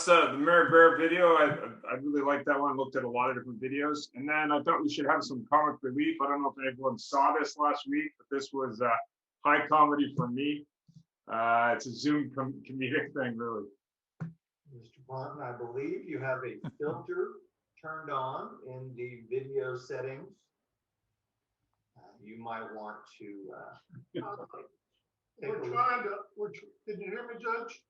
the Mary Bear video. I really liked that one. Looked at a lot of different videos, and then I thought we should have some comic relief. I don't know if anyone saw this last week, but this was high comedy for me. It's a Zoom comedic thing, really. Mr. Ponton, I believe you have a filter turned on in the video settings. You might want to. Can you hear me, Judge?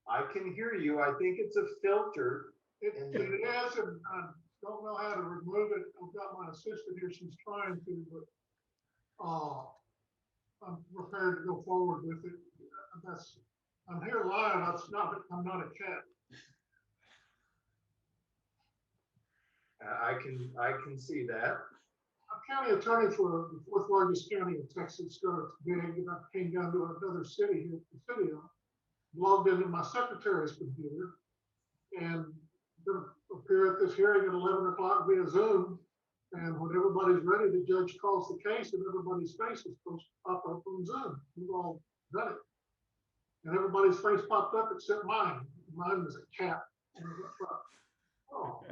I can hear you. I think it's a filter. It is, and I don't know how to remove it. I've got my assistant here. She's trying to, but I'm prepared to go forward with it. I'm here live. I'm not a cat. I can see that. I'm county attorney for the fourth largest county in Texas. So it's big, and I came down to another city here, the city. Logged into my secretary's computer and going to appear at this hearing at 11 o'clock via Zoom. And when everybody's ready, the judge calls the case, and everybody's face is supposed to pop up on Zoom. We've all done it. And everybody's face popped up except mine. Mine was a cat. Oh.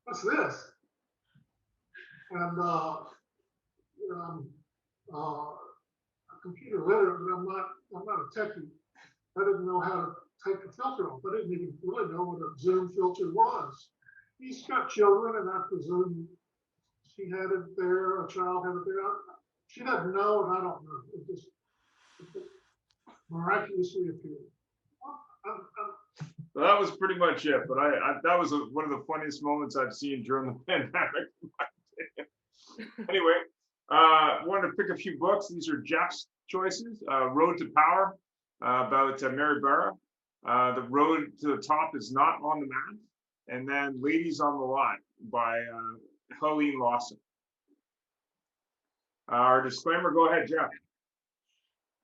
What's this? And computer literate, but I'm not a techie. I didn't know how to take the filter off. I didn't even really know what a Zoom filter was. He's got children, and I presume she had it there, a child had it there. She doesn't know, and I don't know. It just miraculously appeared. Well, that was pretty much it. But that was one of the funniest moments I've seen during the pandemic. Anyway, wanted to pick a few books. These are Jeff's choices. Road to Power about Mary Barra. The Road to the Top is Not on the Map. And then Ladies on the Lot by Helene Lawson. Our disclaimer, go ahead, Jeff.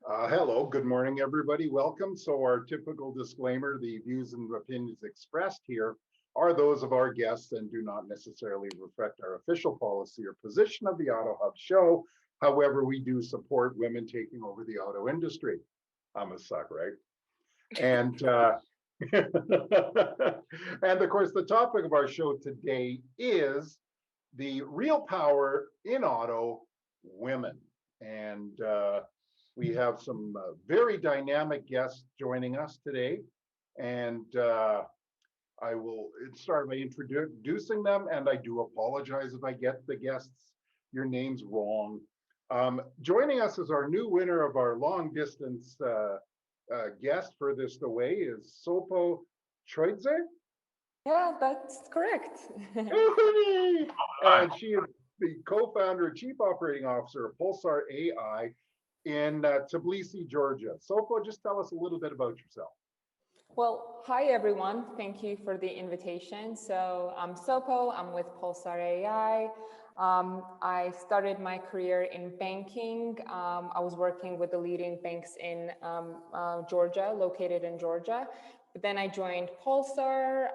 Hello, good morning, everybody. Welcome. So our typical disclaimer, the views and opinions expressed here are those of our guests and do not necessarily reflect our official policy or position of the Auto Hub show. However, we do support women taking over the auto industry. I'm a suck, right? And and of course, the topic of our show today is the real power in auto, women. And we have some very dynamic guests joining us today. And I will start by introducing them, and I do apologize if I get the guests, your names wrong. Joining us as our new winner of our long distance guest furthest away is Sopo Choidze. Yeah, that's correct. And she is the co-founder and chief operating officer of Pulsar AI in Tbilisi, Georgia. Sopo, just tell us a little bit about yourself. Well, hi everyone. Thank you for the invitation. So I'm Sopo. I'm with Pulsar AI. I started my career in banking. I was working with the leading banks in Georgia, located in Georgia. But then I joined Pulsar,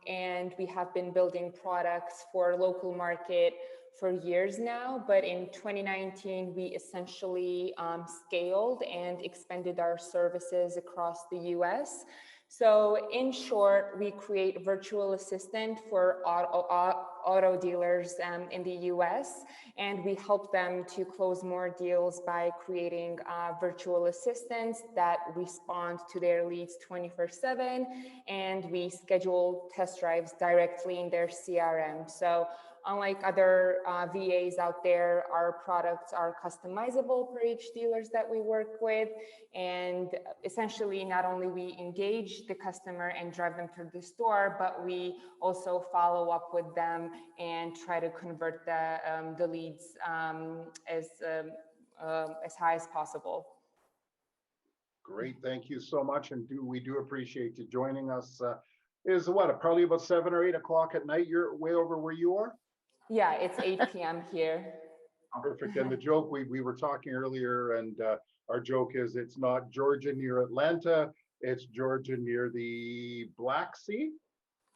and we have been building products for local market for years now. But in 2019, we essentially scaled and expanded our services across the US. So in short, we create virtual assistant for auto dealers in the US, and we help them to close more deals by creating virtual assistants that respond to their leads 24/7, and we schedule test drives directly in their CRM. So unlike other VAs out there, our products are customizable for each dealers that we work with. And essentially, not only we engage the customer and drive them through the store, but we also follow up with them and try to convert the leads as high as possible. Great, thank you so much, and we do appreciate you joining us. Is what, probably about 7 or 8 o'clock at night? You're way over where you are? Yeah, it's 8 p.m. here. Perfect. And the joke, we were talking earlier, and our joke is it's not Georgia near Atlanta, it's Georgia near the Black Sea.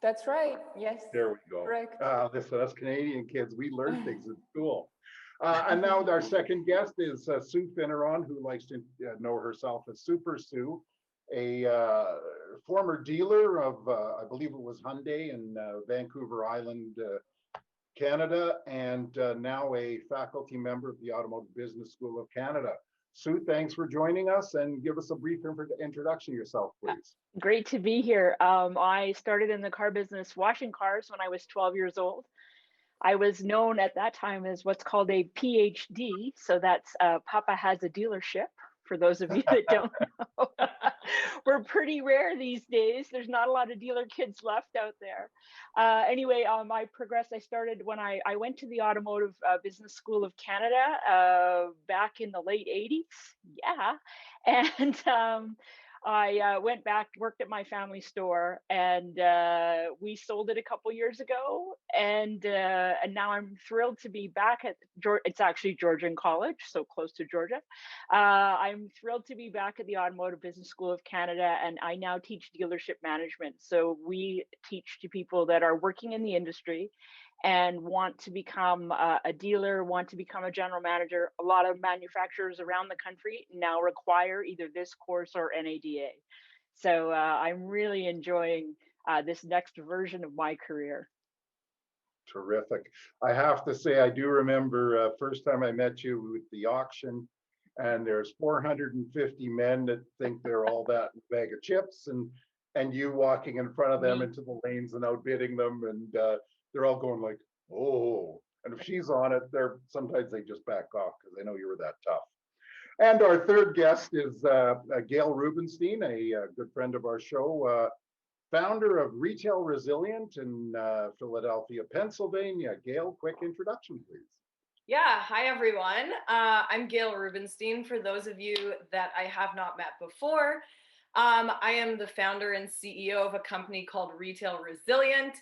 That's right. Yes. There we go. Correct. So that's Canadian kids. We learn things in school. And now our second guest is Sue Finneron, who likes to know herself as Super Sue. a former dealer of, I believe it was Hyundai in Vancouver Island, Canada, and now a faculty member of the Automotive Business School of Canada. Sue, thanks for joining us, and give us a brief introduction of yourself, please. Great to be here. I started in the car business washing cars when I was 12 years old. I was known at that time as what's called a PhD. So that's Papa has a dealership, for those of you that don't know. We're pretty rare these days. There's not a lot of dealer kids left out there. Anyway, I progressed. I started when I went to the Automotive Business School of Canada back in the late 80s. Yeah. And I went back, worked at my family store, and we sold it a couple years ago. And now I'm thrilled to be back at it's actually Georgian College, so close to Georgia. I'm thrilled to be back at the Automotive Business School of Canada, and I now teach dealership management. So we teach to people that are working in the industry and want to become a dealer, want to become a general manager. A lot of manufacturers around the country now require either this course or NADA. So I'm really enjoying this next version of my career. Terrific. I have to say, I do remember first time I met you with the auction, and there's 450 men that think they're all that bag of chips, and you walking in front of them into the lanes and outbidding them, and they're all going like, oh, and if she's on it, sometimes they just back off because they know you were that tough. And our third guest is Gail Rubenstein, a good friend of our show, founder of Retail Resilient in Philadelphia, Pennsylvania. Gail, quick introduction, please. Yeah, hi everyone. I'm Gail Rubenstein. For those of you that I have not met before, I am the founder and CEO of a company called Retail Resilient.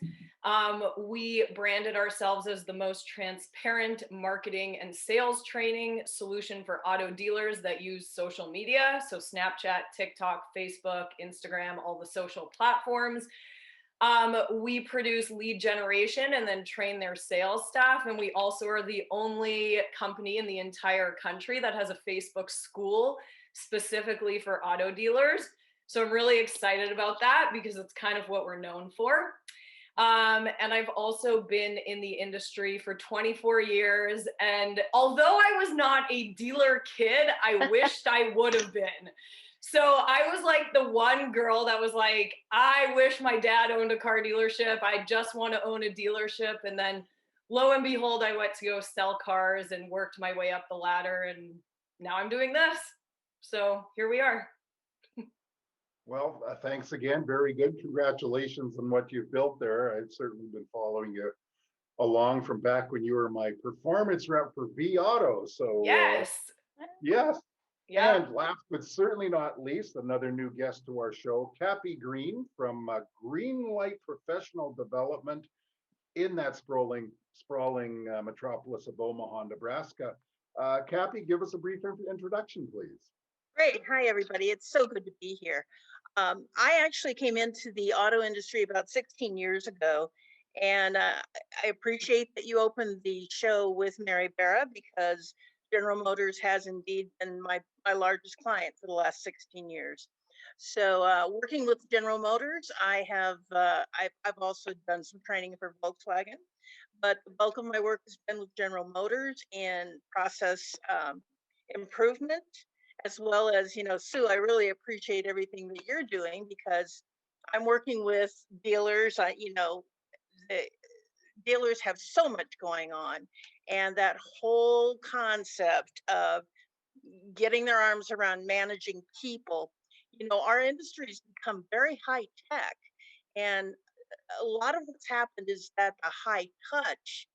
We branded ourselves as the most transparent marketing and sales training solution for auto dealers that use social media. So Snapchat, TikTok, Facebook, Instagram, all the social platforms. We produce lead generation and then train their sales staff. And we also are the only company in the entire country that has a Facebook school specifically for auto dealers. So I'm really excited about that because it's kind of what we're known for. And I've also been in the industry for 24 years. And although I was not a dealer kid, I wished I would have been. So I was like the one girl that was like, I wish my dad owned a car dealership. I just want to own a dealership. And then lo and behold, I went to go sell cars and worked my way up the ladder. And now I'm doing this. So here we are. Well, thanks again. Very good. Congratulations on what you've built there. I've certainly been following you along from back when you were my performance rep for V Auto. So yes. Yes. Yeah. And last but certainly not least, another new guest to our show, Cappy Green from Greenlight Professional Development in that sprawling metropolis of Omaha, Nebraska. Cappy, give us a brief introduction, please. Great. Hi, everybody. It's so good to be here. I actually came into the auto industry about 16 years ago, and I appreciate that you opened the show with Mary Barra because General Motors has indeed been my largest client for the last 16 years. So working with General Motors, I've also done some training for Volkswagen, but the bulk of my work has been with General Motors in process improvement, as well as, Sue, I really appreciate everything that you're doing because I'm working with dealers. The dealers have so much going on, and that whole concept of getting their arms around managing people, our industry's become very high tech, and a lot of what's happened is that the high touch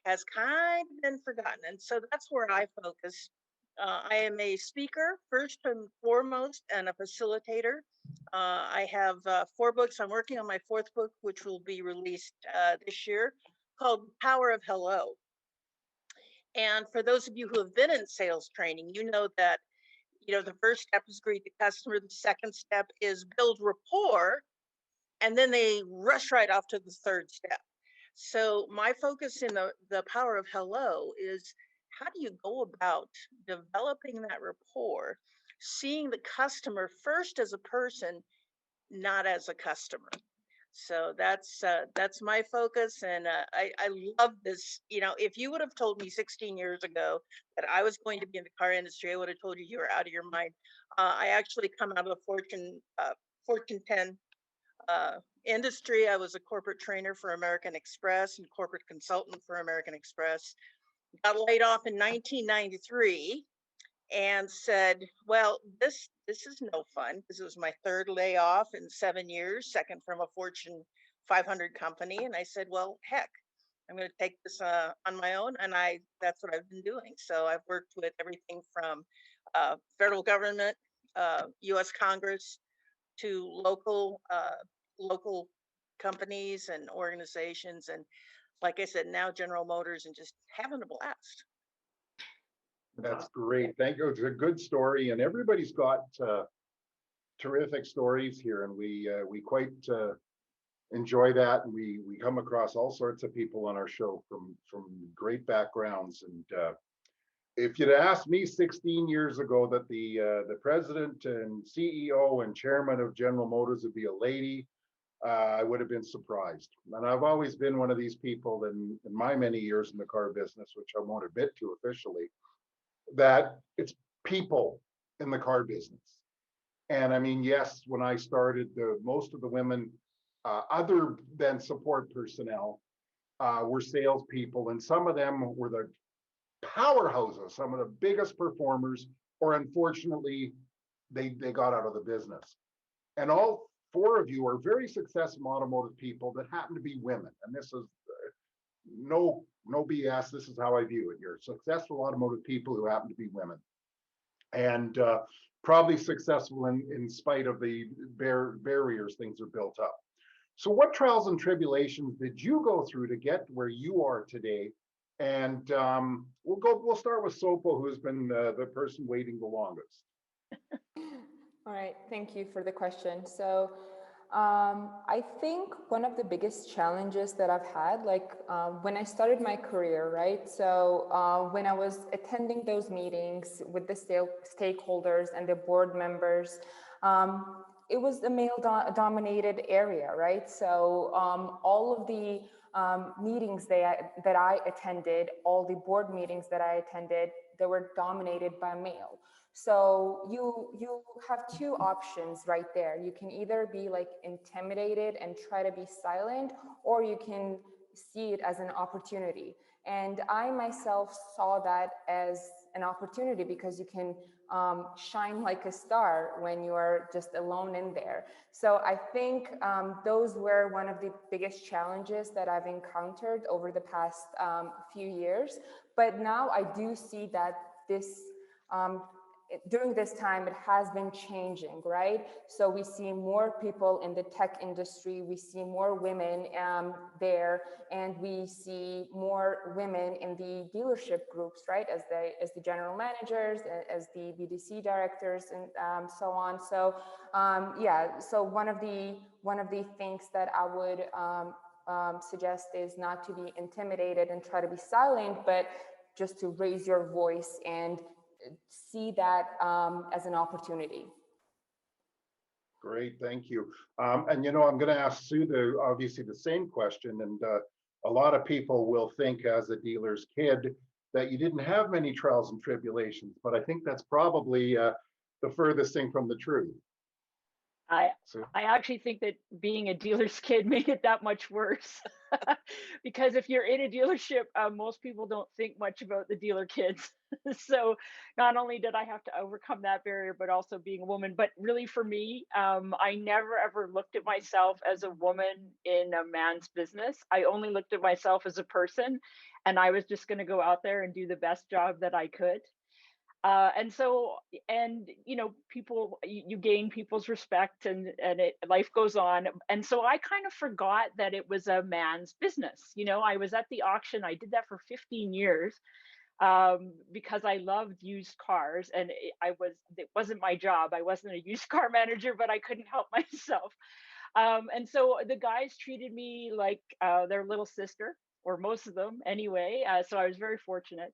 has kind of been forgotten. And so that's where I focus. I am a speaker first and foremost and a facilitator. I have 4 books. I'm working on my 4th book, which will be released this year, called Power of Hello. And for those of you who have been in sales training, you know that, the first step is greet the customer. The second step is build rapport. And then they rush right off to the 3rd step. So my focus in the Power of Hello is how do you go about developing that rapport seeing the customer first as a person, not as a customer. So that's my focus, and I love this. You know, if you would have told me 16 years ago that I was going to be in the car industry, I would have told you you were out of your mind. I actually come out of the Fortune 10 industry. I was a corporate trainer for American Express and corporate consultant for American Express. Got laid off in 1993 and said, "Well, this is no fun." This was my third layoff in 7 years, second from a Fortune 500 company, and I said, "Well, heck, I'm going to take this on my own," and I that's what I've been doing. So I've worked with everything from federal government, U.S. Congress, to local companies and organizations, and like I said, now General Motors, and just having a blast. That's great. Thank you. It's a good story, and everybody's got terrific stories here, and we quite enjoy that. And we come across all sorts of people on our show from great backgrounds. And if you'd asked me 16 years ago that the president and CEO and chairman of General Motors would be a lady, I would have been surprised. And I've always been one of these people in my many years in the car business, which I won't admit to officially, that it's people in the car business. And I mean, yes, when I started, most of the women, other than support personnel, were salespeople, and some of them were the powerhouses, some of the biggest performers, or unfortunately, they got out of the business. And all four of you are very successful automotive people that happen to be women. And this is no BS. This is how I view it. You're successful automotive people who happen to be women, and probably successful in spite of the barriers things are built up. So what trials and tribulations did you go through to get where you are today? And we'll start with Sopo, who's been the person waiting the longest. All right, thank you for the question. So I think one of the biggest challenges that I've had, like when I started my career, right? So when I was attending those meetings with the stakeholders and the board members, it was a male-dominated area, right? So all of the meetings that I attended, all the board meetings that I attended, they were dominated by male. So you have two options right there. You can either be like intimidated and try to be silent, or you can see it as an opportunity. And I myself saw that as an opportunity because you can shine like a star when you are just alone in there. So I think those were one of the biggest challenges that I've encountered over the past few years. But now I do see that this during this time, it has been changing, right? So we see more people in the tech industry, we see more women there, and we see more women in the dealership groups, right? As the general managers, as the BDC directors, and so on. So yeah, so one of the things that I would suggest is not to be intimidated and try to be silent, but just to raise your voice and see that as an opportunity. Great, thank you. And I'm going to ask Sue obviously the same question. And a lot of people will think as a dealer's kid that you didn't have many trials and tribulations, but I think that's probably the furthest thing from the truth. I actually think that being a dealer's kid made it that much worse. Because if you're in a dealership, most people don't think much about the dealer kids. So not only did I have to overcome that barrier, but also being a woman. But really for me, I never ever looked at myself as a woman in a man's business. I only looked at myself as a person, and I was just going to go out there and do the best job that I could. And people, you gain people's respect, and life goes on. And so I kind of forgot that it was a man's business. I was at the auction. I did that for 15 years because I loved used cars, and it wasn't my job. I wasn't a used car manager, but I couldn't help myself. And so the guys treated me like their little sister, or most of them anyway. So I was very fortunate.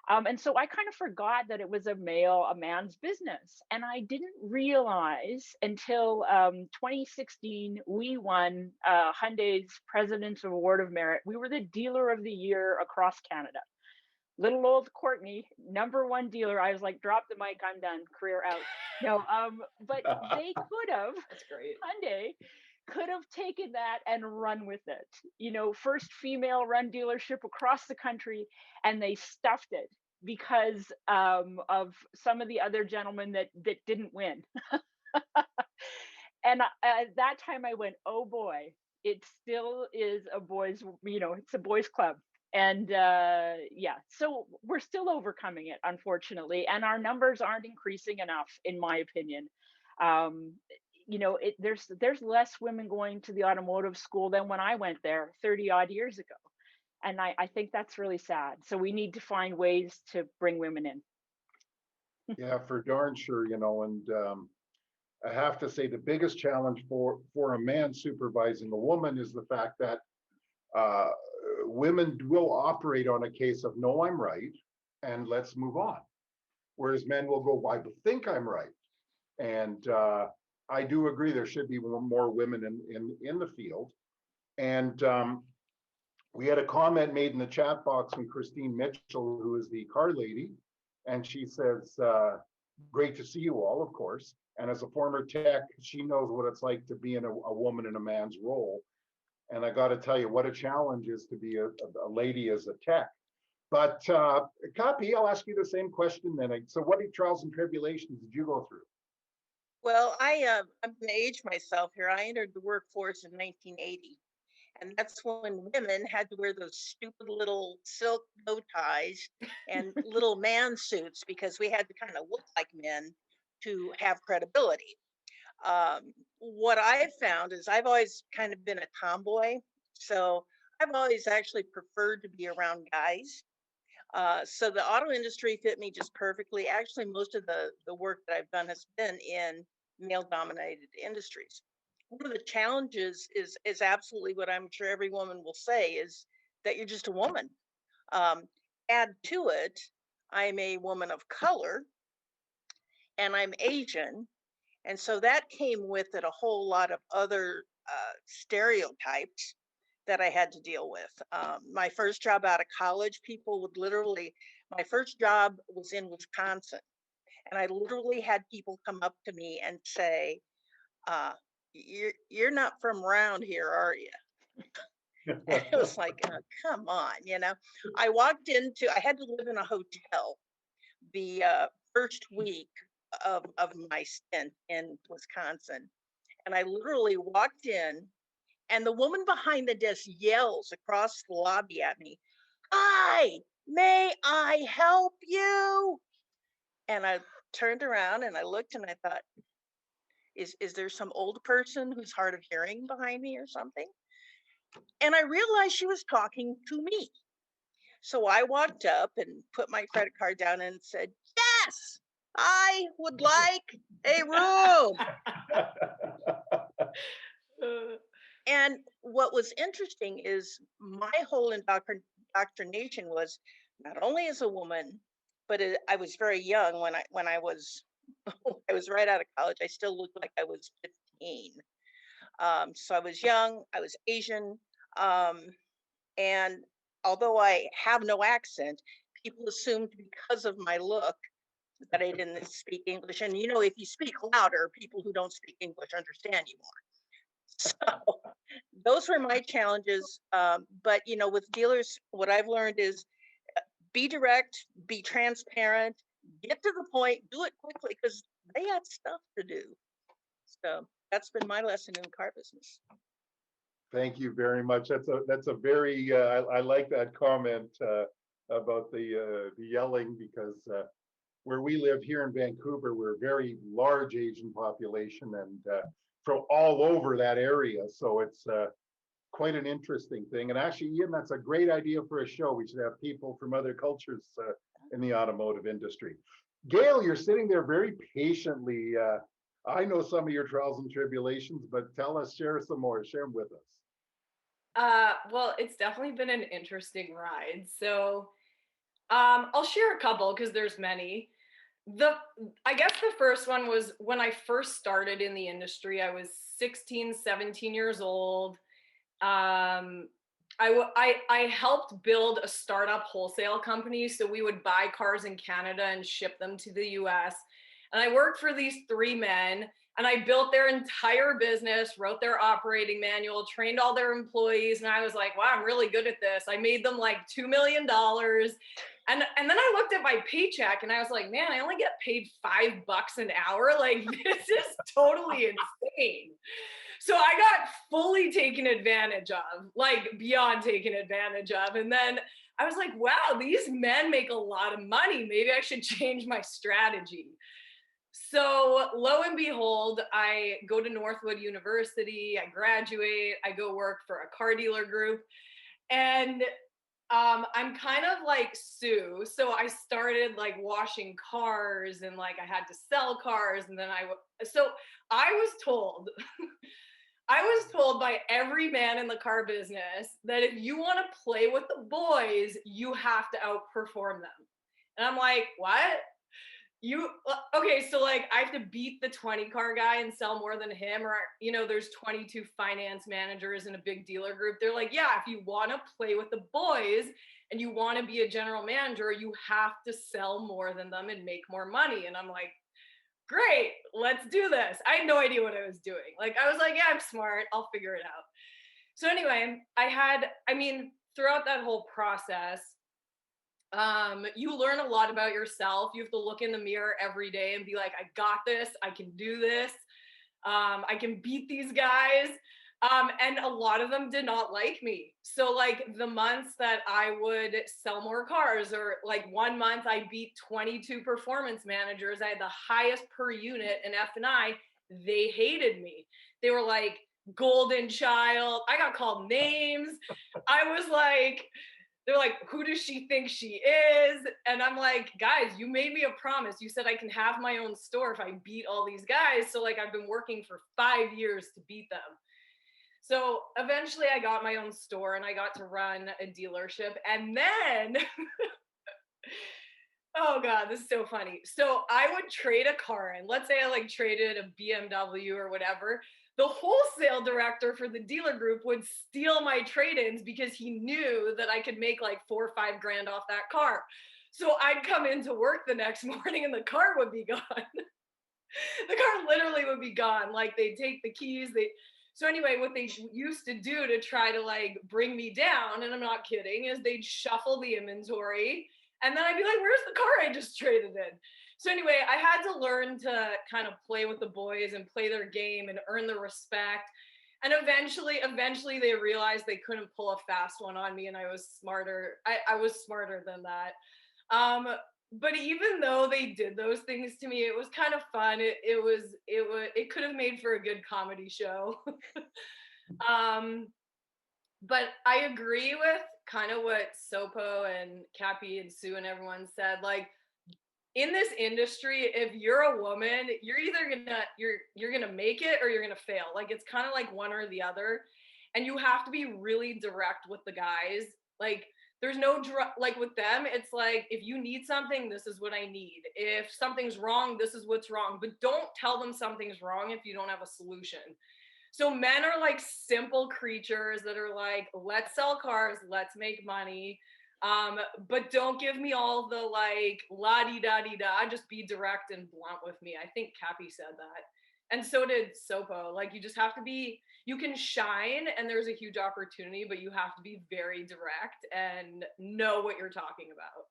And so I kind of forgot that it was a man's business. And I didn't realize until 2016, we won Hyundai's President's Award of Merit. We were the dealer of the year across Canada. Little old Courtney, #1 dealer. I was like, drop the mic, I'm done, career out. No, but they could have, That's great. Hyundai could have taken that and run with it. You know, first female run dealership across the country, and they stuffed it because of some of the other gentlemen that didn't win. And at that time I went, oh boy, it still is a boys, you know, it's a boys club. And yeah, so we're still overcoming it, unfortunately, and our numbers aren't increasing enough, in my opinion. Um, you know, there's less women going to the automotive school than when I went there 30 odd years ago. And I think that's really sad. So we need to find ways to bring women in. Yeah, for darn sure, you know, and I have to say the biggest challenge for a man supervising a woman is the fact that uh, women will operate on a case of no, I'm right, and let's move on. Whereas men will go, well, I think I'm right. And I do agree there should be more women in the field. And we had a comment made in the chat box from Christine Mitchell, who is the car lady. And she says, great to see you all, of course. And as a former tech, she knows what it's like to be in a woman in a man's role. And I got to tell you what a challenge is to be a lady as a tech. But Kapi, I'll ask you the same question then. So what trials and tribulations did you go through? Well, I'm going to age myself here. I entered the workforce in 1980. And that's when women had to wear those stupid little silk bow ties and little man suits because we had to kind of look like men to have credibility. What I've found is I've always kind of been a tomboy. So I've always actually preferred to be around guys. So the auto industry fit me just perfectly. Actually, most of the work that I've done has been in male dominated industries. One of the challenges is absolutely what I'm sure every woman will say is that you're just a woman. Add to it, I'm a woman of color and I'm Asian. And so that came with it a whole lot of other stereotypes that I had to deal with. My first job out of college, people would literally, my first job was in Wisconsin. And I literally had people come up to me and say, you're not from around here, are you? And it was like, oh, come on, you know. I had to live in a hotel the first week of my stint in Wisconsin. And I literally walked in, and the woman behind the desk yells across the lobby at me, "Hi, may I help you?" And I turned around and I looked and I thought, is there some old person who's hard of hearing behind me or something? And I realized she was talking to me. So I walked up and put my credit card down and said, "Yes, I would like a room." And what was interesting is my whole indoctrination was not only as a woman, but I was very young when I was I was right out of college. I still looked like I was 15. So I was young, I was Asian, and although I have no accent, people assumed because of my look that I didn't speak English. And you know, if you speak louder, people who don't speak English understand you more. So those were my challenges. But you know, with dealers, what I've learned is be direct, be transparent, get to the point, do it quickly because they got stuff to do. So that's been my lesson in the car business. Thank you very much. That's a very I like that comment about the yelling because where we live here in Vancouver, we're a very large Asian population and from all over that area. So it's quite an interesting thing. And actually, Ian, that's a great idea for a show. We should have people from other cultures in the automotive industry. Gail, you're sitting there very patiently. I know some of your trials and tribulations, but tell us, share some more, share them with us. Well, it's definitely been an interesting ride. So I'll share a couple because there's many. I guess the first one was when I first started in the industry. I was 16, 17 years old. I helped build a startup wholesale company. So we would buy cars in Canada and ship them to the US. And I worked for these three men and I built their entire business, wrote their operating manual, trained all their employees. And I was like, wow, I'm really good at this. I made them like $2 million. And then I looked at my paycheck and I was like, man, I only get paid $5 an hour. Like, this is totally insane. So I got fully taken advantage of, like beyond taken advantage of. And then I was like, wow, these men make a lot of money. Maybe I should change my strategy. So lo and behold, I go to Northwood University, I graduate, I go work for a car dealer group. And I'm kind of like Sue. So I started like washing cars and like I had to sell cars. And then so I was told, I was told by every man in the car business that if you want to play with the boys, you have to outperform them. And I'm like, what? Okay, so like I have to beat the 20 car guy and sell more than him, or there's 22 finance managers in a big dealer group. They're like, yeah, if you want to play with the boys and you want to be a general manager, you have to sell more than them and make more money. And I'm like, great, let's do this. I had no idea what I was doing. Like I was like, yeah, I'm smart, I'll figure it out. So anyway, throughout that whole process, you learn a lot about yourself. You have to look in the mirror every day and be like, I got this, I can do this, I can beat these guys. And a lot of them did not like me. So like the months that I would sell more cars, or like 1 month I beat 22 performance managers, I had the highest per unit in F&I, they hated me. They were like, golden child. I got called names. I was like, they're like, who does she think she is? And I'm like, guys, you made me a promise. You said I can have my own store if I beat all these guys. So like I've been working for 5 years to beat them. So eventually I got my own store and I got to run a dealership. And then, oh God, this is so funny. So I would trade a car in. Let's say I like traded a BMW or whatever. The wholesale director for the dealer group would steal my trade-ins because he knew that I could make like 4 or 5 grand off that car. So I'd come into work the next morning and the car would be gone. The car literally would be gone. Like they'd take the keys, so anyway, what they used to do to try to like bring me down, and I'm not kidding, is they'd shuffle the inventory and then I'd be like, where's the car I just traded in? So anyway, I had to learn to kind of play with the boys and play their game and earn the respect. And eventually they realized they couldn't pull a fast one on me and I was smarter. I was smarter than that. But even though they did those things to me, it was kind of fun. It could have made for a good comedy show. But I agree with kind of what Sopo and Cappy and Sue and everyone said. Like in this industry, if you're a woman, you're either you're gonna make it or you're gonna fail. Like it's kind of like one or the other, and you have to be really direct with the guys. Like there's no like with them, it's like, if you need something, this is what I need. If something's wrong, this is what's wrong. But don't tell them something's wrong if you don't have a solution. So men are like simple creatures that are like, let's sell cars, let's make money. But don't give me all the like la-di-da-di-da, just be direct and blunt with me. I think Cappy said that. And so did Sopo. Like you just have to be, you can shine and there's a huge opportunity, but you have to be very direct and know what you're talking about.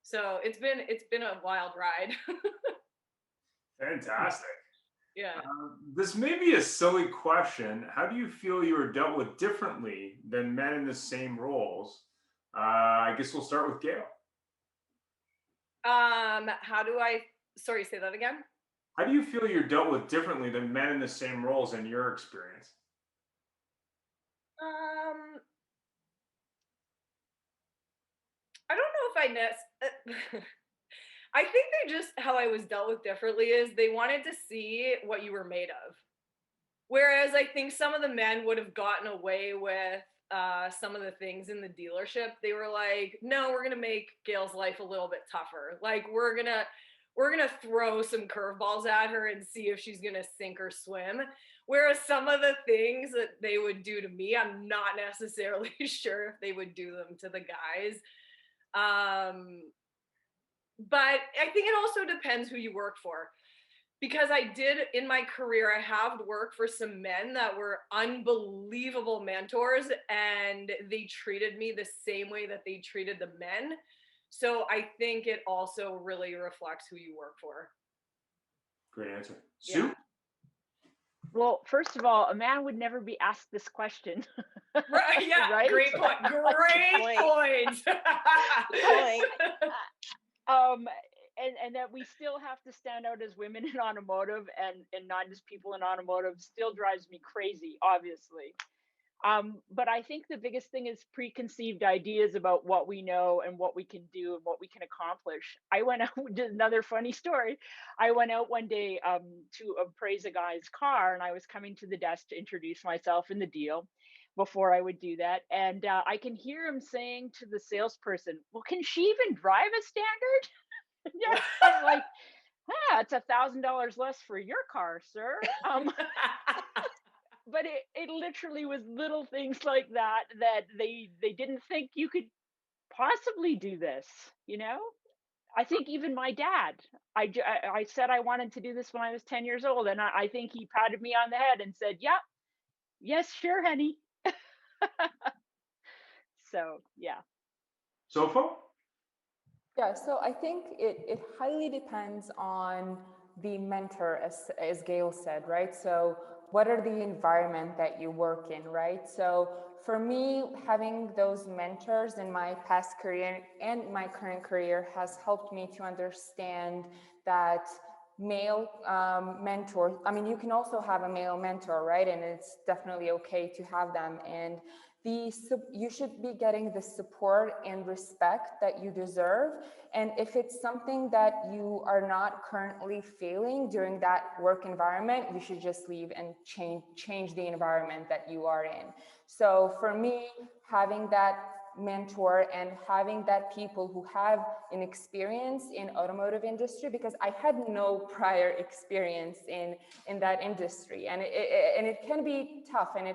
So it's been a wild ride. Fantastic. Yeah. This may be a silly question. How do you feel you were dealt with differently than men in the same roles? I guess we'll start with Gail. Sorry, say that again? How do you feel you're dealt with differently than men in the same roles in your experience? I don't know if I think how I was dealt with differently is they wanted to see what you were made of. Whereas I think some of the men would have gotten away with some of the things in the dealership, they were like, no, we're gonna make Gail's life a little bit tougher. Like we're gonna throw some curveballs at her and see if she's gonna sink or swim. Whereas some of the things that they would do to me, I'm not necessarily sure if they would do them to the guys. But I think it also depends who you work for. Because I did in my career, I have worked for some men that were unbelievable mentors, and they treated me the same way that they treated the men. So I think it also really reflects who you work for. Great answer. Sue? Yeah. Well, first of all, a man would never be asked this question. Right, yeah, right? great point. Great point. Point. And that we still have to stand out as women in automotive and not just people in automotive still drives me crazy, obviously. But I think the biggest thing is preconceived ideas about what we know and what we can do and what we can accomplish. I went out, just another funny story. I went out one day to appraise a guy's car, and I was coming to the desk to introduce myself in the deal before I would do that. And I can hear him saying to the salesperson, well, can she even drive a standard? Yeah, I'm like, it's $1,000 less for your car, sir. But it literally was little things like that they didn't think you could possibly do this, you know? I think even my dad, I said I wanted to do this when I was 10 years old, and I think he patted me on the head and said, "Yep, yes, sure, honey." So yeah. Sofo? Yeah, so I think it highly depends on the mentor, as Gail said, right? So what are the environment that you work in, right? So for me, having those mentors in my past career and my current career has helped me to understand that male mentor, I mean, you can also have a male mentor, right? And it's definitely okay to have them. And you should be getting the support and respect that you deserve. And if it's something that you are not currently feeling during that work environment, you should just leave and change the environment that you are in. So for me, having that mentor and having that people who have an experience in automotive industry, because I had no prior experience in that industry, and it can be tough, and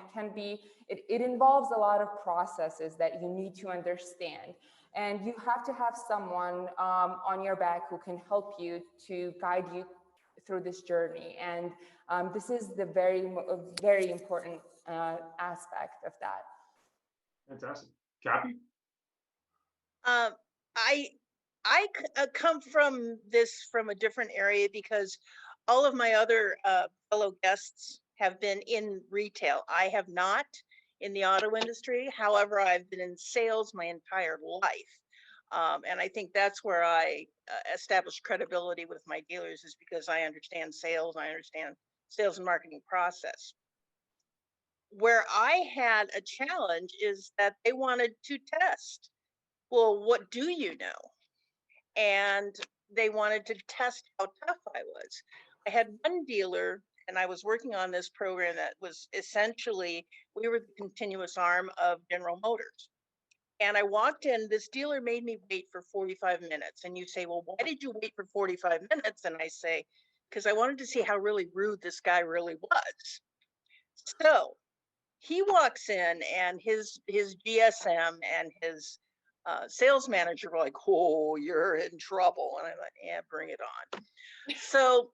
it involves a lot of processes that you need to understand, and you have to have someone on your back who can help you to guide you through this journey. And this is the very important aspect of that. Fantastic. Cappy? Um, I come from this from a different area because all of my other fellow guests have been in retail. I have not in the auto industry. However, I've been in sales my entire life. And I think that's where I establish credibility with my dealers, is because I understand sales, I understand sales and marketing process. Where I had a challenge is that they wanted to test. Well, what do you know? And they wanted to test how tough I was. I had one dealer, and I was working on this program that was essentially, we were the continuous arm of General Motors. And I walked in, this dealer made me wait for 45 minutes. And you say, well, why did you wait for 45 minutes? And I say, because I wanted to see how really rude this guy really was. So he walks in, and his GSM and his sales manager were like, oh, you're in trouble. And I'm like, yeah, bring it on. So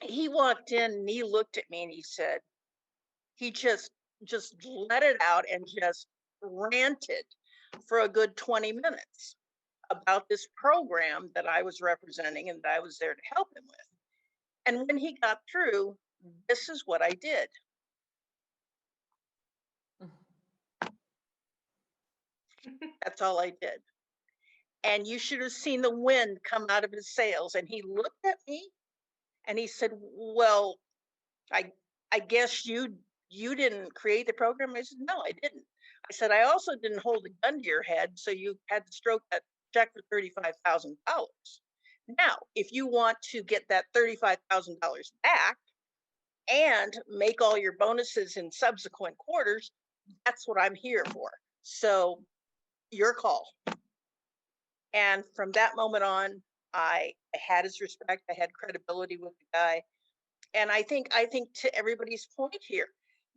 he walked in and he looked at me and he said, he just let it out and just ranted for a good 20 minutes about this program that I was representing and that I was there to help him with. And when he got through, this is what I did. That's all I did. And you should have seen the wind come out of his sails. And he looked at me and he said, well, I guess you didn't create the program. I said, no, I didn't. I said, I also didn't hold a gun to your head, so you had to stroke that check for $35,000. Now, if you want to get that $35,000 back and make all your bonuses in subsequent quarters, that's what I'm here for. So your call. And from that moment on, I had his respect. I had credibility with the guy. And I think to everybody's point here,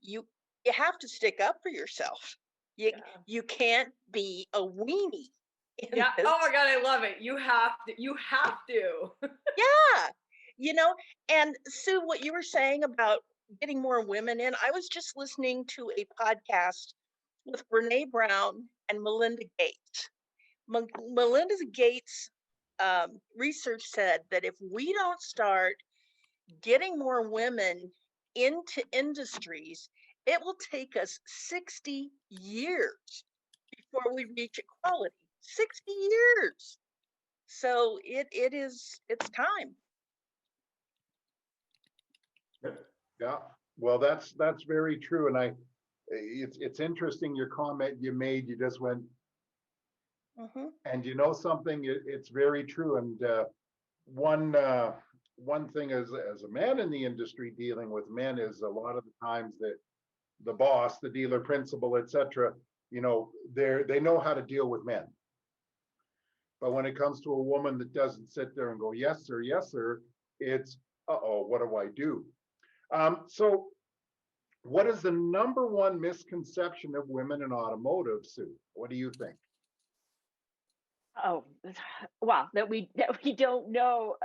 you you have to stick up for yourself. You Yeah. you can't be a weenie in Yeah. this. Oh my God, I love it. You have to. You have to. Yeah. You know, and Sue, what you were saying about getting more women in, I was just listening to a podcast with Brene Brown and Melinda Gates. Melinda Gates research said that if we don't start getting more women into industries, it will take us 60 years before we reach equality. 60 years. So it's time. Yeah, well, that's very true. And it's interesting your comment you made. You just went, Hmm. and you know something, it's very true. And one one thing as a man in the industry dealing with men is a lot of the times that the boss, the dealer principal, etc., they know how to deal with men. But when it comes to a woman that doesn't sit there and go, yes, sir, it's, uh-oh, what do I do? So what is the number one misconception of women in automotive, Sue? What do you think? Oh, wow, that we don't know,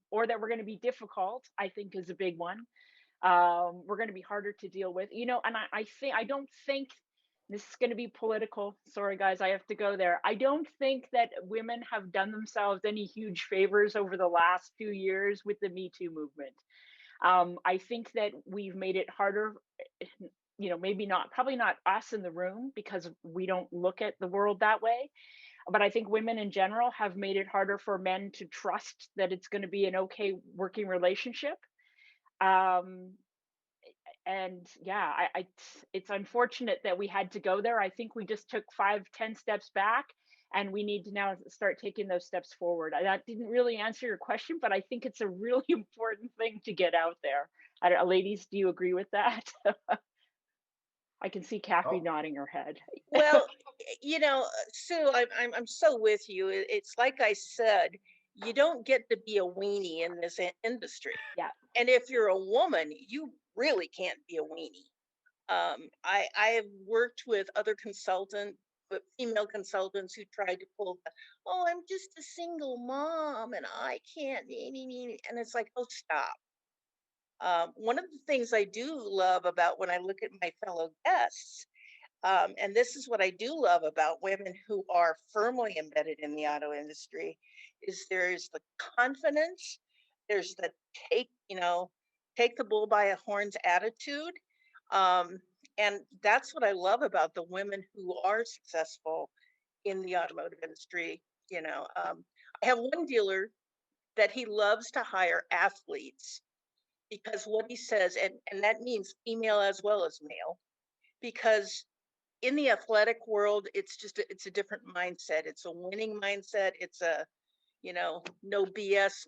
or that we're going to be difficult, I think is a big one. We're going to be harder to deal with, and I don't think this is going to be political. Sorry, guys, I have to go there. I don't think that women have done themselves any huge favors over the last few years with the Me Too movement. I think that we've made it harder, maybe not, probably not us in the room because we don't look at the world that way. But I think women in general have made it harder for men to trust that it's going to be an okay working relationship. Um, and yeah, it's unfortunate that we had to go there. I think we just took 5, 10 steps back, and we need to now start taking those steps forward. That didn't really answer your question, but I think it's a really important thing to get out there. Ladies, do you agree with that? I can see Kathy Oh, nodding her head. Well, Sue, I'm so with you. It's like I said, you don't get to be a weenie in this industry. Yeah. And if you're a woman, you really can't be a weenie. I have worked with other female consultants who tried to pull oh, I'm just a single mom and I can't, and it's like, oh, stop. One of the things I do love about when I look at my fellow guests, and this is what I do love about women who are firmly embedded in the auto industry, is there's the confidence, there's the take, take the bull by a horns attitude. Um, and that's what I love about the women who are successful in the automotive industry. I have one dealer that he loves to hire athletes because what he says, and that means female as well as male, because in the athletic world, it's a different mindset. It's a winning mindset. It's a, no BS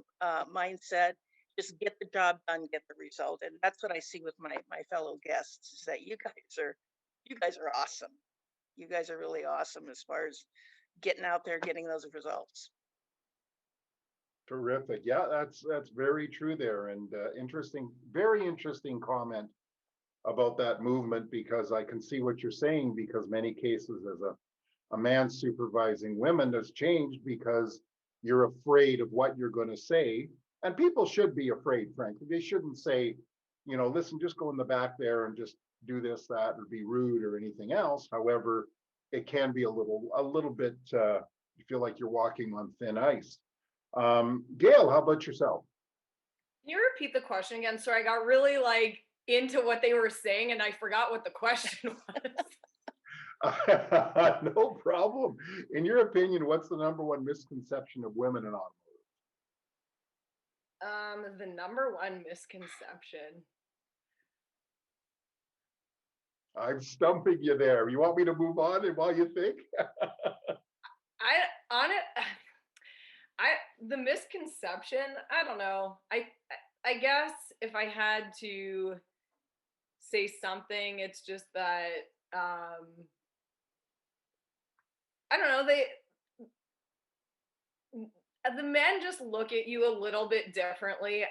mindset. Just get the job done, get the result. And that's what I see with my fellow guests is that you guys are awesome. You guys are really awesome as far as getting out there, getting those results. terrific. Yeah, that's very true there. And interesting, very interesting comment about that movement, because I can see what you're saying, because many cases as a man supervising women has changed because you're afraid of what you're going to say. And people should be afraid, frankly. They shouldn't say, listen, just go in the back there and just do this, that, or be rude or anything else. However, it can be a little bit, you feel like you're walking on thin ice. Gail, how about yourself? Can you repeat the question again? Sorry, I got really into what they were saying and I forgot what the question was. No problem. In your opinion, what's the number one misconception of women in automotive? The number one misconception. I'm stumping you there. You want me to move on and while you think? The misconception, I don't know. I guess if I had to say something, it's just that I don't know, the men just look at you a little bit differently.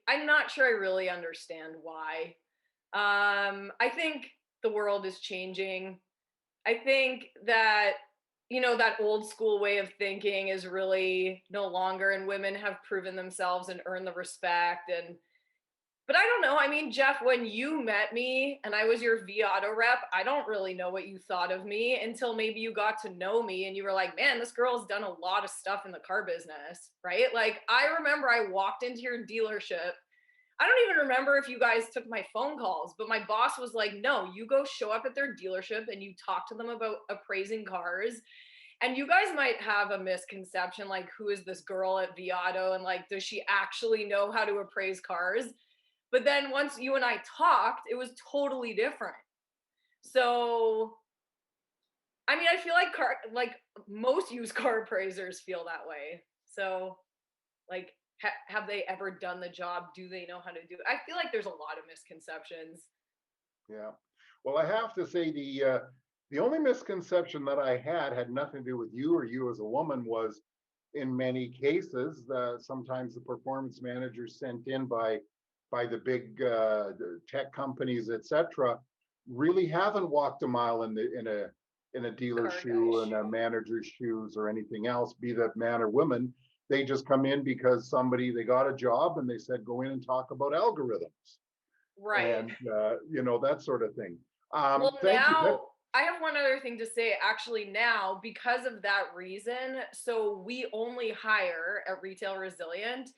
I'm not sure I really understand why. I think the world is changing. I think that, that old school way of thinking is really no longer, and women have proven themselves and earned the respect. But I don't know. I mean, Jeff, when you met me and I was your V Auto rep, I don't really know what you thought of me until maybe you got to know me and you were like, man, this girl's done a lot of stuff in the car business, right? Like, I remember I walked into your dealership. I don't even remember if you guys took my phone calls, but my boss was like, no, you go show up at their dealership and you talk to them about appraising cars. And you guys might have a misconception, like, who is this girl at V Auto? And like, does she actually know how to appraise cars? But then once you and I talked, it was totally different. So, I mean, I feel like most used car appraisers feel that way. So, like, have they ever done the job? Do they know how to do it? I feel like there's a lot of misconceptions. Yeah. Well, I have to say the only misconception that I had nothing to do with you or you as a woman. Was in many cases, sometimes the performance managers sent in by the big tech companies, etc., really haven't walked a mile in a dealer's Car shoe guy's and a shoe. manager's shoes or anything else, be that man or woman. They just come in because they got a job and they said, go in and talk about algorithms Right. and that sort of thing. Well, Thank you. now I have one other thing to say. Actually, now, because of that reason, so we only hire at Retail Resilient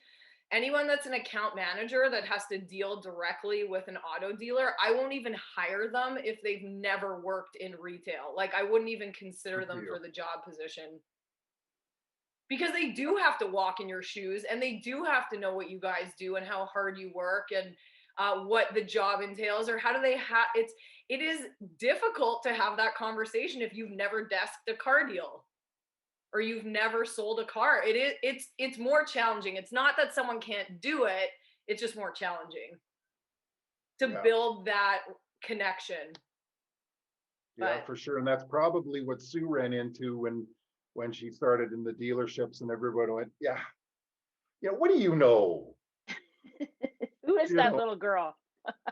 anyone that's an account manager that has to deal directly with an auto dealer. I won't even hire them if they've never worked in retail. Like, I wouldn't even consider Good them deal. for the job position, because they do have to walk in your shoes and they do have to know what you guys do and how hard you work and what the job entails, or how do they have it is difficult to have that conversation if you've never desked a car deal or you've never sold a car. It's more challenging. It's not that someone can't do it, it's just more challenging to Yeah. build that connection. Yeah, But for sure. And that's probably what Sue ran into when she started in the dealerships, and everybody went, yeah, what do you know? Who is You that know, little girl?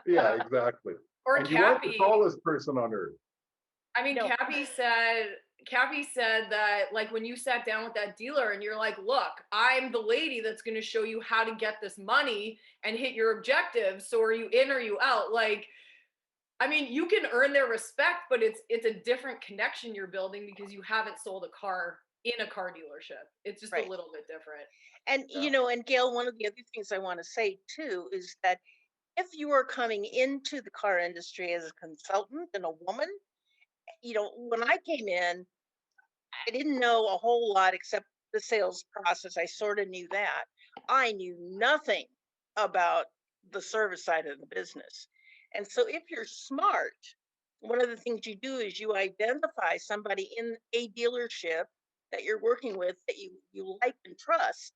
yeah, exactly. or And you weren't the Cappy, tallest person on earth. I mean, No. Cappy said that, like, when you sat down with that dealer and you're like, look, I'm the lady that's going to show you how to get this money and hit your objectives. So are you in or you out? Like, I mean, you can earn their respect, but it's a different connection you're building because you haven't sold a car in a car dealership. It's just a Right. little bit different. And Yeah. and Gail, one of the other things I want to say too is that if you are coming into the car industry as a consultant and a woman, when I came in, I didn't know a whole lot except the sales process. I sort of knew that. I knew nothing about the service side of the business. And so if you're smart, one of the things you do is you identify somebody in a dealership that you're working with that you like and trust.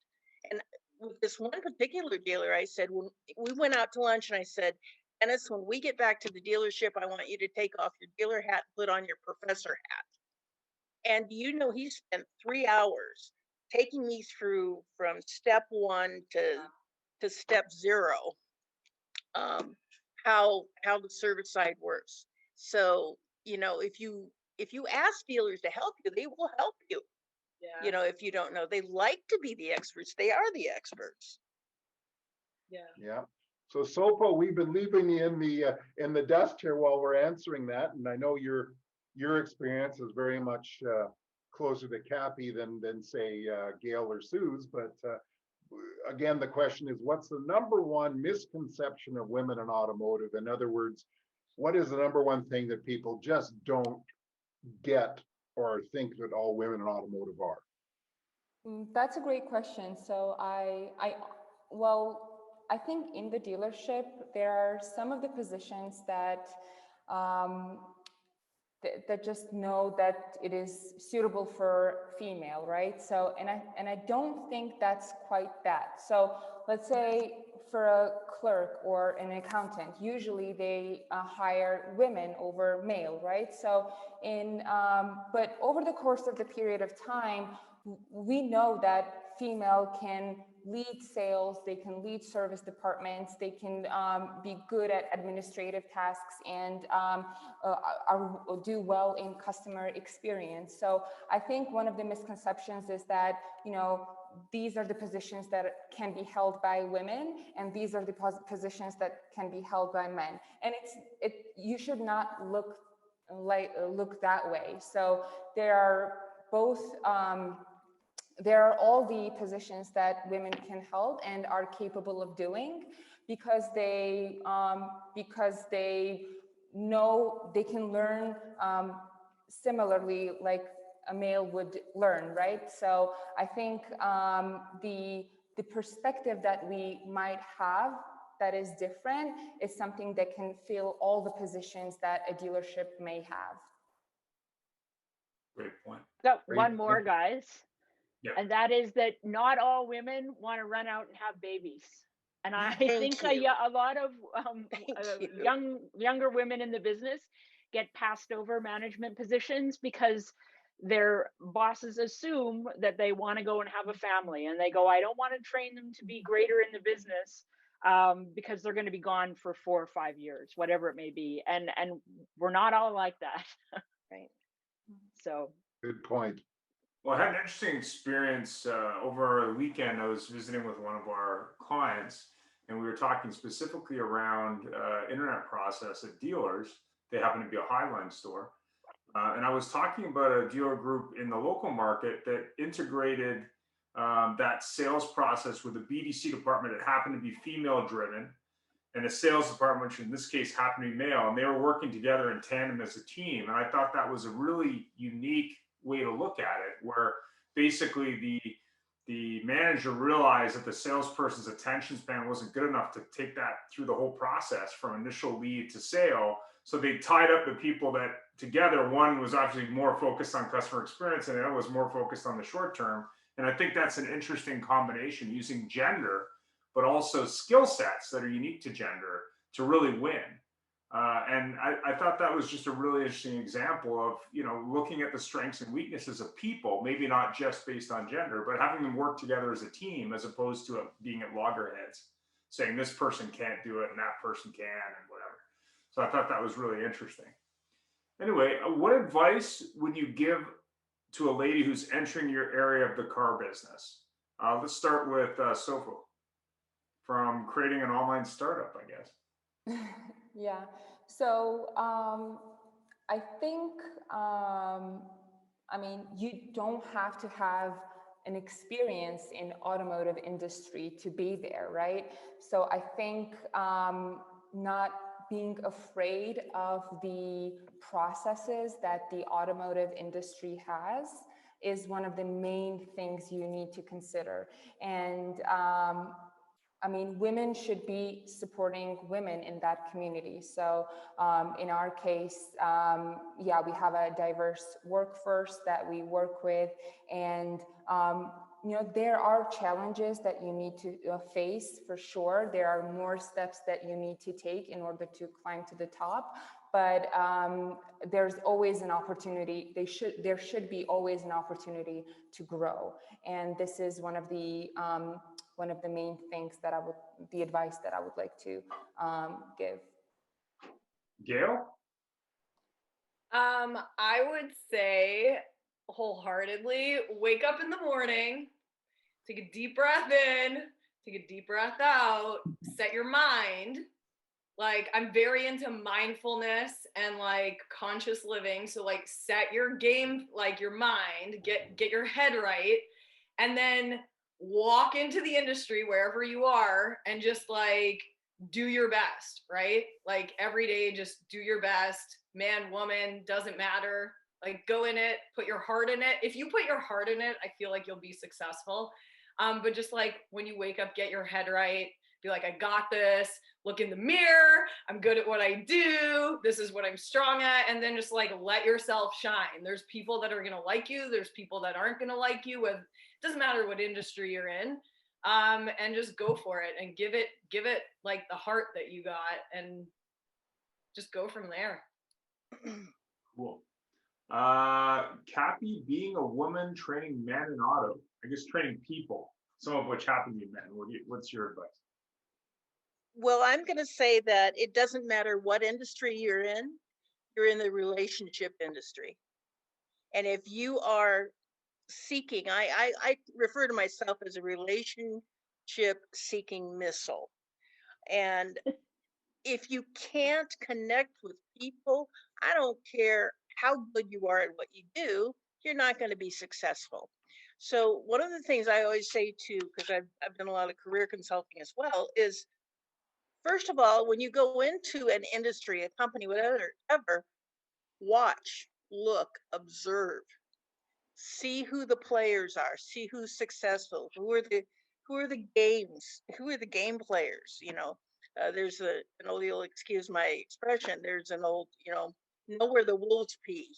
And with this one particular dealer, I said, when we went out to lunch, and I said, Dennis, when we get back to the dealership, I want you to take off your dealer hat and put on your professor hat. And he spent 3 hours taking me through from step one to step zero, how the service side works. So, if you ask dealers to help you, they will help you. Yeah. If you don't know, they like to be the experts. They are the experts. Yeah. Yeah. So Sopo, we've been leaving you in the dust here while we're answering that, and I know your experience is very much closer to Cappy than say Gail or Sue's. But again, the question is, what's the number one misconception of women in automotive? In other words, what is the number one thing that people just don't get or think that all women in automotive are? That's a great question. So I think in the dealership, there are some of the positions that um, that just know that it is suitable for female, right? So, and I don't think that's quite that. So let's say for a clerk or an accountant, usually they hire women over male, right? So but over the course of the period of time, we know that female can lead sales, they can lead service departments, they can be good at administrative tasks and do well in customer experience. So I think one of the misconceptions is that, you know, these are the positions that can be held by women and these are the positions that can be held by men. And you should not look that way. So there are both there are all the positions that women can hold and are capable of doing because they know they can learn similarly like a male would learn, right? So I think the perspective that we might have that is different is something that can fill all the positions that a dealership may have. Great point. Got Great one more, point. guys. Yeah. And that is that not all women want to run out and have babies. And I Thank think you. a lot of Thank you. younger women in the business get passed over management positions because their bosses assume that they want to go and have a family, and they go, I don't want to train them to be greater in the business because they're going to be gone for 4 or 5 years, whatever it may be. And we're not all like that. Right. So Good point. Well, I had an interesting experience over the weekend. I was visiting with one of our clients, and we were talking specifically around internet process at dealers. They happen to be a Highline store. And I was talking about a dealer group in the local market that integrated that sales process with a BDC department that happened to be female driven and a sales department, which in this case happened to be male. And they were working together in tandem as a team. And I thought that was a really unique way to look at it, where basically the manager realized that the salesperson's attention span wasn't good enough to take that through the whole process from initial lead to sale. So they tied up the people that together, one was actually more focused on customer experience and the other was more focused on the short term. And I think that's an interesting combination, using gender, but also skill sets that are unique to gender to really win. And I thought that was just a really interesting example of, you know, looking at the strengths and weaknesses of people, maybe not just based on gender, but having them work together as a team, as opposed to being at loggerheads, saying this person can't do it and that person can and whatever. So I thought that was really interesting. Anyway, what advice would you give to a lady who's entering your area of the car business? Let's start with Sofo, from creating an online startup, I guess. Yeah. So I think, I mean, you don't have to have an experience in automotive industry to be there, right? So I think not being afraid of the processes that the automotive industry has is one of the main things you need to consider. And I mean, women should be supporting women in that community. So in our case, yeah, we have a diverse workforce that we work with. And, you know, there are challenges that you need to face for sure. There are more steps that you need to take in order to climb to the top. But there's always an opportunity. There should be always an opportunity to grow. And this is one of the main things that the advice that I would like to give. Gail? I would say wholeheartedly, wake up in the morning, take a deep breath in, take a deep breath out, set your mind. Like, I'm very into mindfulness and like conscious living. So like set your game, like your mind, get your head right, and then walk into the industry wherever you are and just like do your best, right? Like every day, just do your best. Man, woman, doesn't matter. Like go in it, put your heart in it. If you put your heart in it, I feel like you'll be successful. But just like when you wake up, get your head right. Be like, I got this. Look in the mirror. I'm good at what I do. This is what I'm strong at. And then just like let yourself shine. There's people that are going to like you. There's people that aren't going to like you. It doesn't matter what industry you're in. and just go for it and give it like the heart that you got and just go from there. Cool. Cappy, being a woman training men in auto, I guess training people, some of which happen to be men. What's your advice? Well, I'm going to say that it doesn't matter what industry you're in the relationship industry. And if you are seeking, I refer to myself as a relationship seeking missile. And if you can't connect with people, I don't care how good you are at what you do, you're not going to be successful. So one of the things I always say too, because I've done a lot of career consulting as well, is first of all, when you go into an industry, a company, whatever, watch, look, observe, see who the players are, see who's successful, who are the game players. There's an old, you'll excuse my expression, there's an old, know where the wolves pee,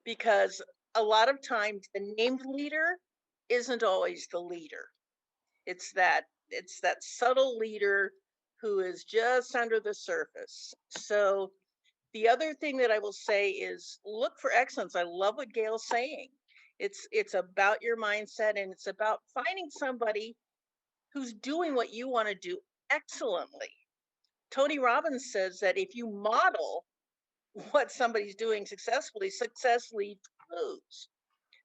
because a lot of times the named leader isn't always the leader. It's that subtle leader who is just under the surface. So the other thing that I will say is look for excellence. I love what Gail's saying. It's about your mindset, and it's about finding somebody who's doing what you want to do excellently. Tony Robbins says that if you model what somebody's doing successfully, success leads clues.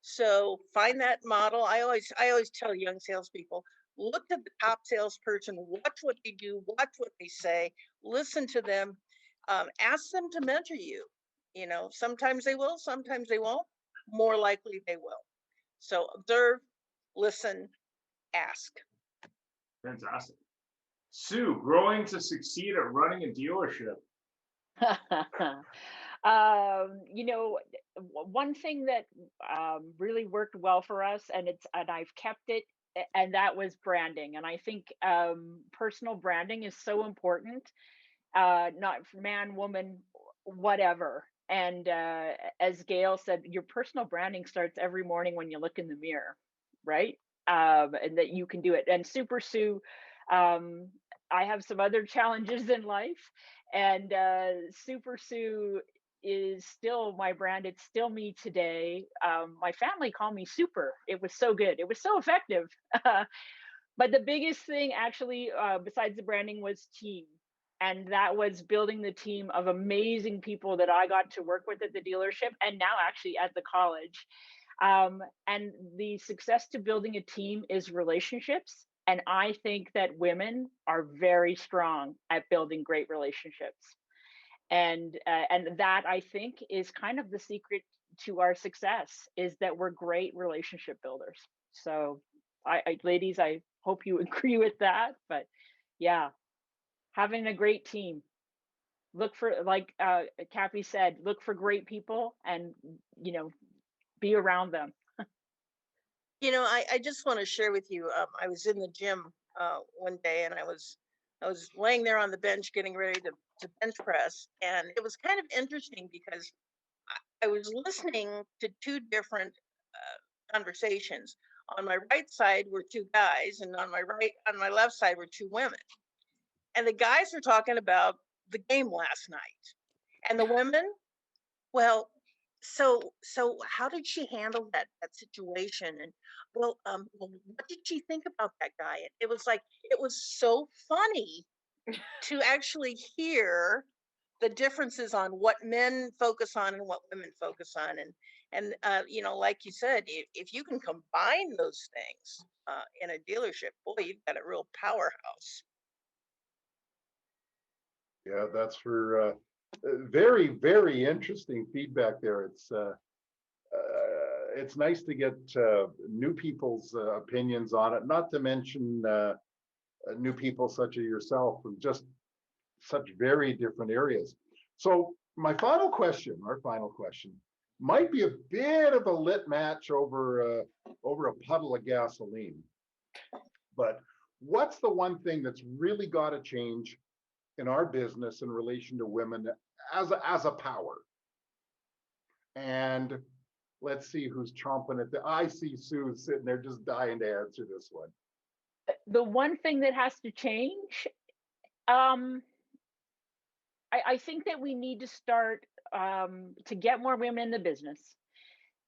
So find that model. I always tell young salespeople, look at the top salesperson, watch what they do, watch what they say, listen to them, ask them to mentor you. Sometimes they will, sometimes they won't. More likely they will. So observe, listen, ask. Fantastic. Sue, growing to succeed at running a dealership. One thing that really worked well for us, and I've kept it, and that was branding. And I think personal branding is so important, not man, woman, whatever. And as Gail said, your personal branding starts every morning when you look in the mirror, right? And that you can do it. And Super Sue, I have some other challenges in life, and Super Sue is still my brand. It's still me today. My family called me Super. It was so good. It was so effective. But the biggest thing actually, besides the branding, was team. And that was building the team of amazing people that I got to work with at the dealership and now actually at the college. And the success to building a team is relationships. And I think that women are very strong at building great relationships. And that, I think, is kind of the secret to our success, is that we're great relationship builders. So ladies, I hope you agree with that. But yeah, having a great team. Look for, like Cappy said, look for great people and, be around them. I just want to share with you, I was in the gym one day, and I was laying there on the bench getting ready to bench press. And it was kind of interesting because I was listening to two different conversations. On my right side were two guys, and on my left side were two women. And the guys were talking about the game last night. And the women, well, so how did she handle that situation? And well, what did she think about that guy? And it was like, it was so funny to actually hear the differences on what men focus on and what women focus on. And like you said, if you can combine those things in a dealership, boy, you've got a real powerhouse. Yeah, that's for very, very interesting feedback there. It's nice to get new people's opinions on it, not to mention new people such as yourself from just such very different areas. So our final question might be a bit of a lit match over a puddle of gasoline. But what's the one thing that's really got to change in our business in relation to women as a power? And let's see who's chomping at the, I see Sue sitting there just dying to answer this one. The one thing that has to change, I think that we need to start to get more women in the business.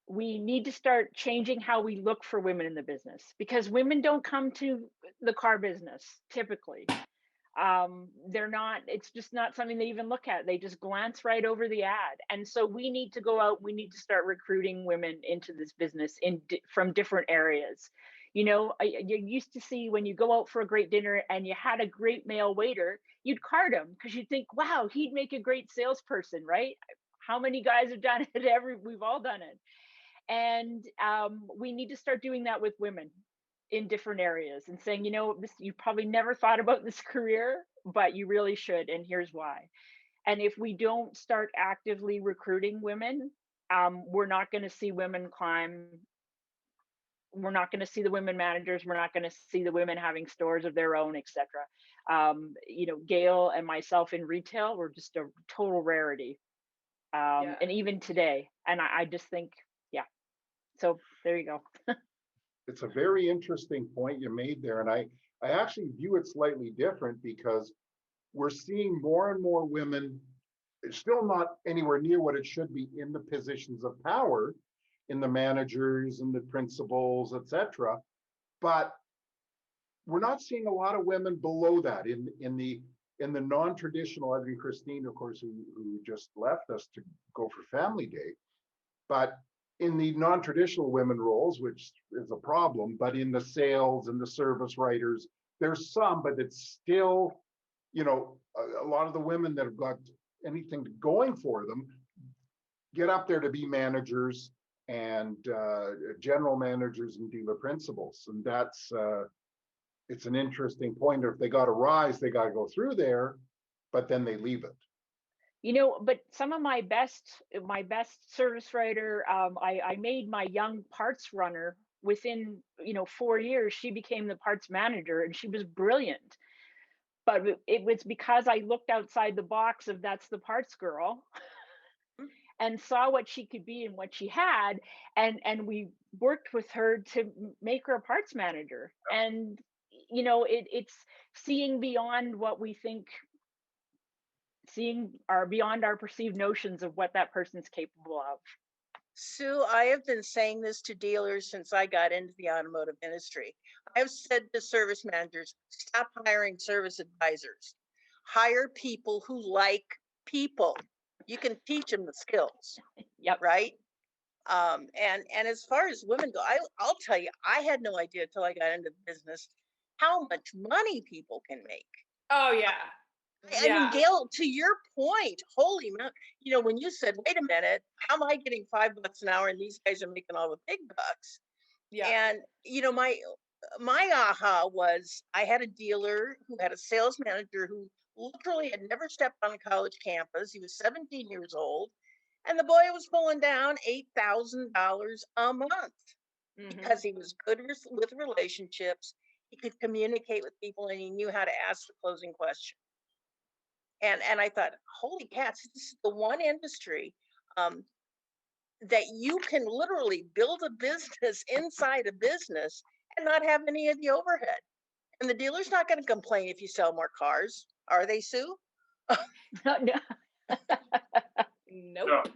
We need to start changing how we look for women in the business, because women don't come to the car business typically. They're not, it's just not something they even look at. They just glance right over the ad. And so we need to go out, we need to start recruiting women into this business from different areas. You know, you used to see when you go out for a great dinner and you had a great male waiter, you'd card him because you'd think, wow, he'd make a great salesperson, right? How many guys have done it? We've all done it. And we need to start doing that with women in different areas and saying, you know, this, you probably never thought about this career, but you really should. And here's why. And if we don't start actively recruiting women, we're not going to see women climb. We're not going to see the women managers. We're not going to see the women having stores of their own, etc. You know, Gail and myself in retail were just a total rarity. And even today. And I just think, yeah. So there you go. It's a very interesting point you made there. And I actually view it slightly different, because we're seeing more and more women, still not anywhere near what it should be, in the positions of power, in the managers and the principals, etc. But we're not seeing a lot of women below that in the non-traditional, other than Christine, of course, who just left us to go for Family Day. But in the non-traditional women roles, which is a problem, but in the sales and the service writers, there's some, but it's still, you know, a lot of the women that have got anything going for them get up there to be managers and general managers and dealer principals. And that's, it's an interesting point. If they got to rise, they got to go through there, but then they leave it. You know, but some of my best service writer, I made my young parts runner within, you know, 4 years. She became the parts manager and she was brilliant. But it was because I looked outside the box of that's the parts girl and saw what she could be and what she had. And we worked with her to make her a parts manager. And, you know, it's seeing beyond what we think, beyond our perceived notions of what that person's capable of. Sue, I have been saying this to dealers since I got into the automotive industry. I've said to service managers, stop hiring service advisors. Hire people who like people. You can teach them the skills. Yep. Right? And as far as women go, I'll tell you, I had no idea until I got into business how much money people can make. Oh yeah. I mean, Gail, to your point, holy man, you know, when you said, wait a minute, how am I getting $5 an hour and these guys are making all the big bucks? Yeah. And, you know, my aha was I had a dealer who had a sales manager who literally had never stepped on a college campus. He was 17 years old. And the boy was pulling down $8,000 a month because he was good with relationships. He could communicate with people and he knew how to ask the closing question. And I thought, holy cats, this is the one industry that you can literally build a business inside a business and not have any of the overhead. And the dealer's not going to complain if you sell more cars, are they, Sue? No. Nope.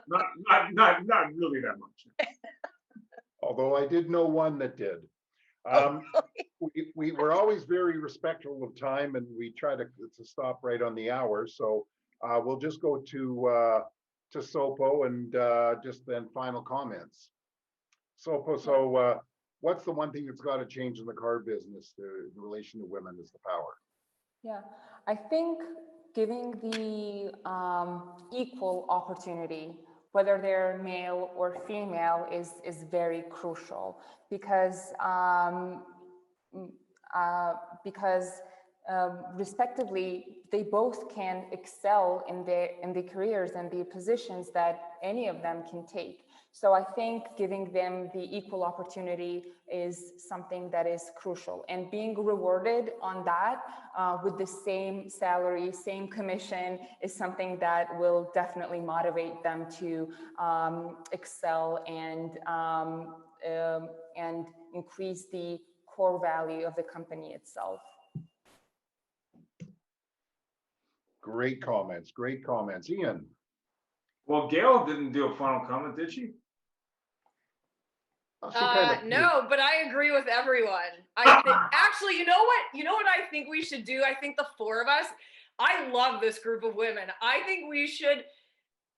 No. not really that much. Although I did know one that did. We're always very respectful of time, and we try to stop right on the hour. So we'll just go to Sopo and just then final comments. Sopo, so what's the one thing that's got to change in the car business in relation to women is the power? Yeah, I think giving the equal opportunity, whether they're male or female, is very crucial because respectively, they both can excel in their careers and the positions that any of them can take. So I think giving them the equal opportunity is something that is crucial, and being rewarded on that with the same salary, same commission is something that will definitely motivate them to excel and increase the core value of the company itself. Great comments, great comments. Ian? Well, Gail didn't do a final comment, did she? She kind of No, but I agree with everyone. I think, actually, you know what I think we should do? I think the four of us, I love this group of women. I think we should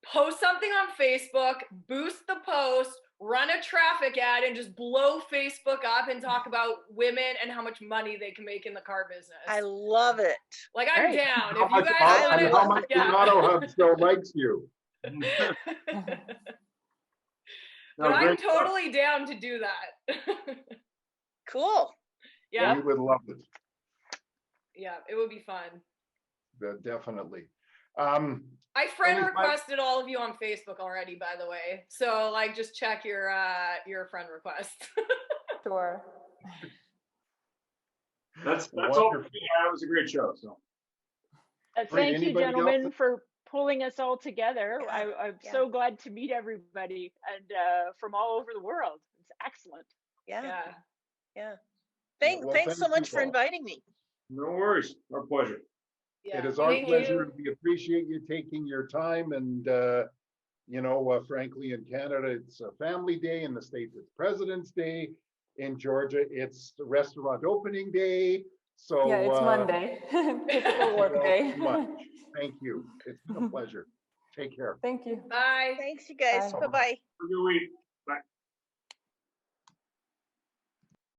post something on Facebook, boost the post, run a traffic ad, and just blow Facebook up and talk about women and how much money they can make in the car business. I love it. Like, I'm Right. down. how If you much, guys I want and to, how much the Auto Hub still likes you. But No, I'm great stuff. totally down to do that. Cool. Yeah, We would love it. yeah, it would be fun. Definitely. I friend Any requested all of you on Facebook already, by the way. So like, just check your friend request. Sure. That's all. Wonderful. Yeah, it was a great show. So Great. Thank you, Anybody gentlemen, else? for pulling us all together. Yeah, I'm yeah. so glad to meet everybody and from all over the world. It's excellent. Yeah. Yeah. Yeah. Well, Thanks so thank much you for all. inviting me. no worries. Our pleasure. Yeah. It is our Thank pleasure, you. and we appreciate you taking your time. And, frankly, in Canada, it's a family day. In the States, it's President's Day. In Georgia, it's the restaurant opening day. So Yeah, it's Monday. Typical work day. so much. Thank you. It's been a pleasure. Take care. Thank you. Bye. Thanks, you guys. Bye. Bye-bye. Have a good week. Bye.